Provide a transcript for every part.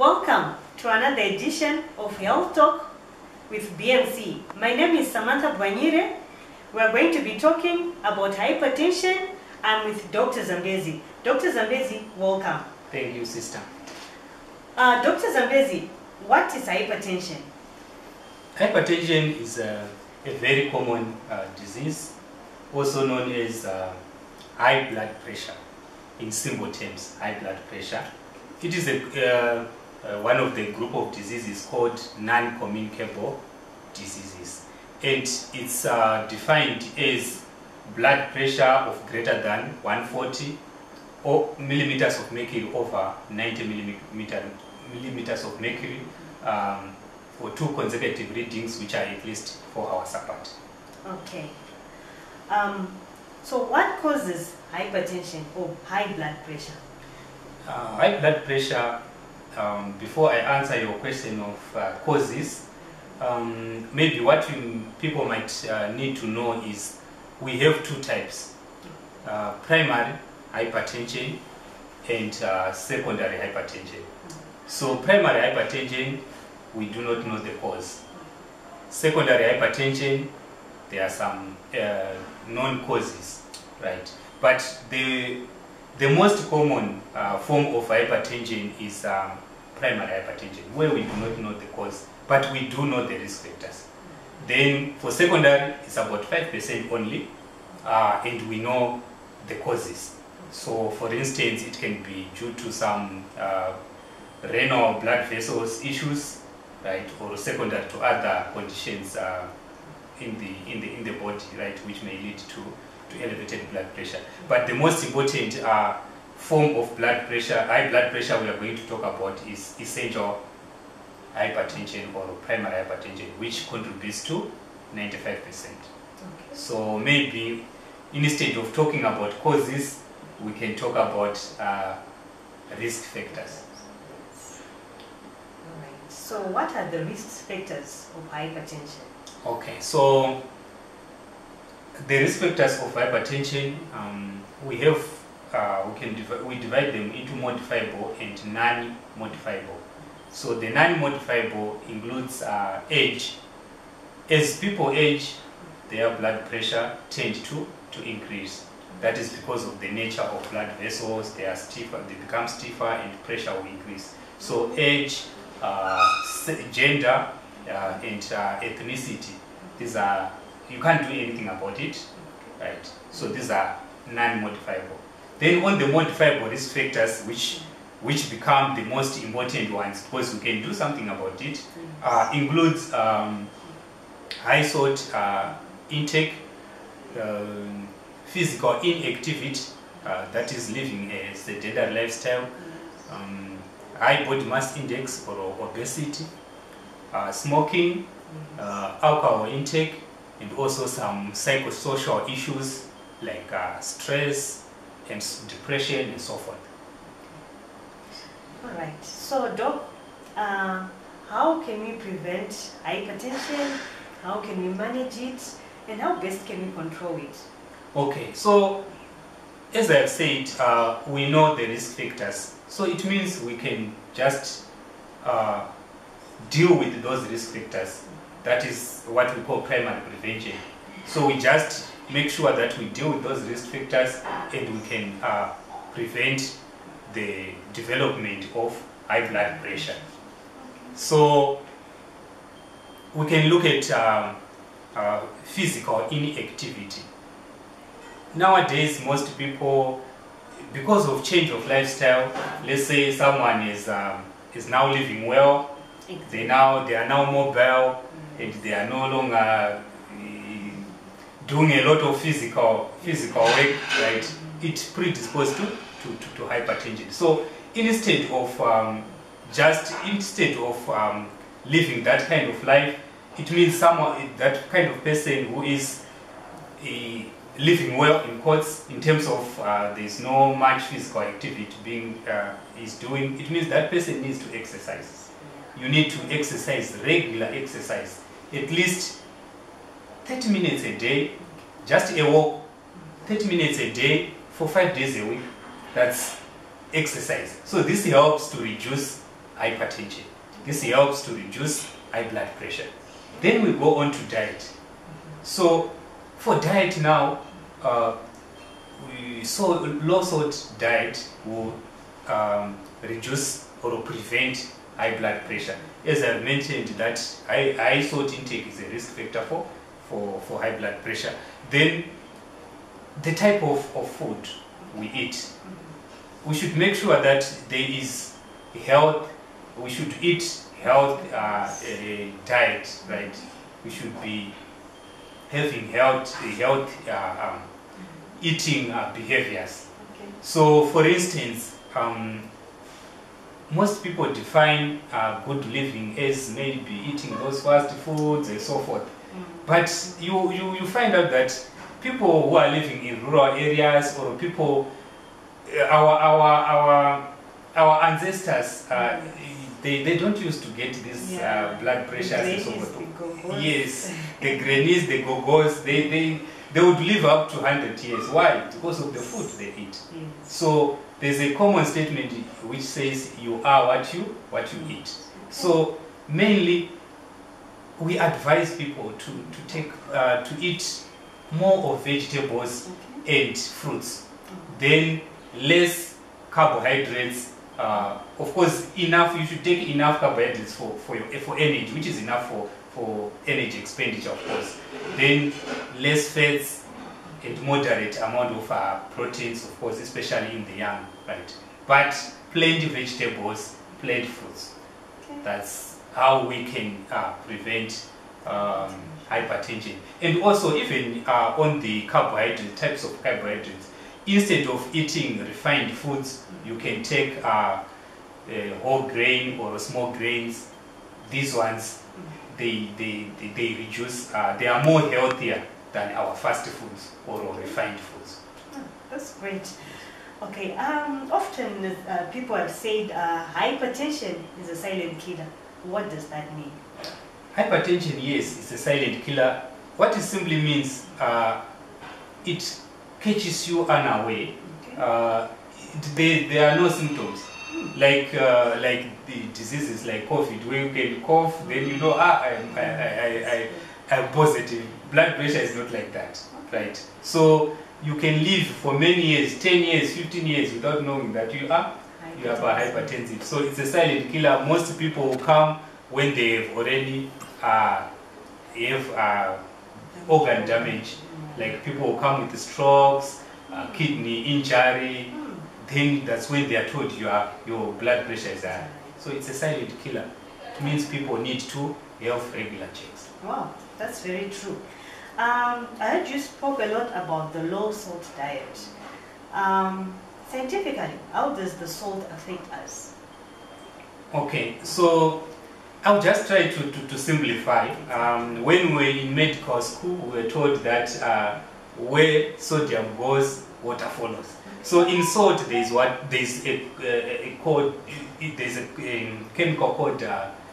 Welcome to another edition of Health Talk with BMC. My name is Samantha Bwanyire. We are going to be talking about hypertension. I'm with Dr. Zambezi. Dr. Zambezi, welcome. Thank you, sister. Dr. Zambezi, what is hypertension? Hypertension is a very common disease, also known as high blood pressure. In simple terms, high blood pressure. It is one of the group of diseases called non-communicable diseases, and it's defined as blood pressure of greater than 140 or millimeters of mercury over 90 millimeters of mercury for 2 consecutive readings, which are at least 4 hours apart. Okay. So what causes hypertension or high blood pressure? High blood pressure, before I answer your question of causes, maybe what people might need to know is we have 2 types, primary hypertension and secondary hypertension. So primary hypertension, we do not know the cause. Secondary hypertension, there are some known causes, right? But the most common form of hypertension is primary hypertension, where we do not know the cause, but we do know the risk factors. Then for secondary, it's about 5% only, and we know the causes. So for instance, it can be due to some renal blood vessels issues, right, or secondary to other conditions in the body, right, which may lead to elevated blood pressure. But the most important form of blood pressure, high blood pressure, we are going to talk about is essential hypertension or primary hypertension, which contributes to 95%. Okay. So maybe instead of talking about causes, we can talk about risk factors. All right. So what are the risk factors of hypertension? Okay, so the risk factors of hypertension, we divide them into modifiable and non-modifiable. So the non-modifiable includes age. As people age, their blood pressure tends to increase. That is because of the nature of blood vessels. They are stiffer, they become stiffer, and pressure will increase. So age, gender, and ethnicity, these are, you can't do anything about it, right? So these are non-modifiable. Then on the modifiable risk factors, which become the most important ones, because we can do something about it, includes high salt intake, physical inactivity, that is living a sedentary lifestyle, high body mass index or obesity, smoking, alcohol intake, and also some psychosocial issues like stress and depression and so forth. All right. So, Doc, how can we prevent hypertension? How can we manage it? And how best can we control it? Okay. So, as I have said, we know the risk factors. So it means we can just deal with those risk factors. That is what we call primary prevention. So we just make sure that we deal with those risk factors and we can prevent the development of high blood pressure. So we can look at physical inactivity. Nowadays, most people, because of change of lifestyle, let's say someone is now living well, they are now mobile, and they are no longer doing a lot of physical work, right? It predisposed to hypertension. So instead of living that kind of life, it means that kind of person who is living well in quotes in terms of there's no much physical activity is doing. It means that person needs to exercise. You need to exercise, regular exercise, at least 30 minutes a day, just a walk, 30 minutes a day for 5 days a week. That's exercise. So this helps to reduce hypertension. This helps to reduce high blood pressure. Then we go on to diet. So for diet now, low salt diet will reduce or prevent high blood pressure. As I mentioned, that high salt intake is a risk factor for high blood pressure. Then the type of food we eat, we should make sure that there is health. We should eat health diet, right? We should be having health eating behaviors. Okay. So, for instance, most people define good living as maybe eating those fast foods and so forth. But you find out that people who are living in rural areas, or people, our ancestors, they don't used to get this blood pressure and so forth. Yes, the grannies, the gogos, they would live up to 100 years. Why? Because of the food they eat. Yes. So there's a common statement which says you are what you eat. Okay. So mainly we advise people to eat more of vegetables and fruits, then less carbohydrates. Of course, enough. You should take enough carbohydrates for energy, which is enough for energy expenditure, of course. Then less fats and moderate amount of proteins, of course, especially in the young, right? But plenty vegetables, plenty fruits. Okay. That's how we can prevent hypertension. And also, even on the carbohydrate types of carbohydrates, instead of eating refined foods, you can take whole grain or small grains. These ones, they reduce. They are more healthier than our fast foods or refined foods. Oh, that's great. Okay. Often people have said hypertension is a silent killer. What does that mean? Hypertension, yes, is a silent killer. What it simply means, it catches you unaware. Okay. There are no symptoms, like the diseases like COVID, where you can cough, then you know, I'm positive. Blood pressure is not like that, right? So you can live for many years, 10 years, 15 years, without knowing that you are hypertensive. So it's a silent killer. Most people come when they have already have organ damage. Like people who come with strokes, kidney injury, then that's when they are told your blood pressure is high. So it's a silent killer. It means people need to have regular checks. Wow, that's very true. I heard you spoke a lot about the low salt diet. Scientifically, how does the salt affect us? Okay, so I'll just try to simplify. When we were in medical school, we were told that where sodium goes, water follows. So in salt, there's a chemical called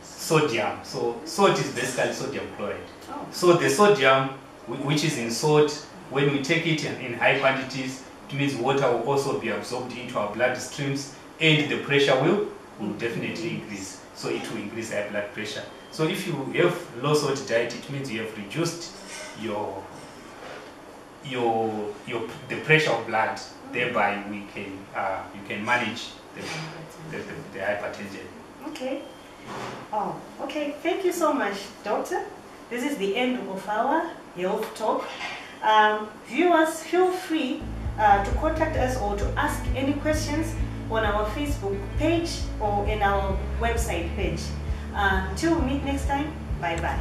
sodium. So salt is basically sodium chloride. Oh. So the sodium, which is in salt, when we take it in high quantities, it means water will also be absorbed into our blood streams, and the pressure will definitely increase. So it will increase high blood pressure. So if you have low salt diet, it means you have reduced the pressure of blood. Thereby, you can manage the hypertension. Okay. Oh, okay. Thank you so much, doctor. This is the end of our health talk. Viewers, feel free to contact us or to ask any questions on our Facebook page or in our website page. Till we meet next time, bye-bye.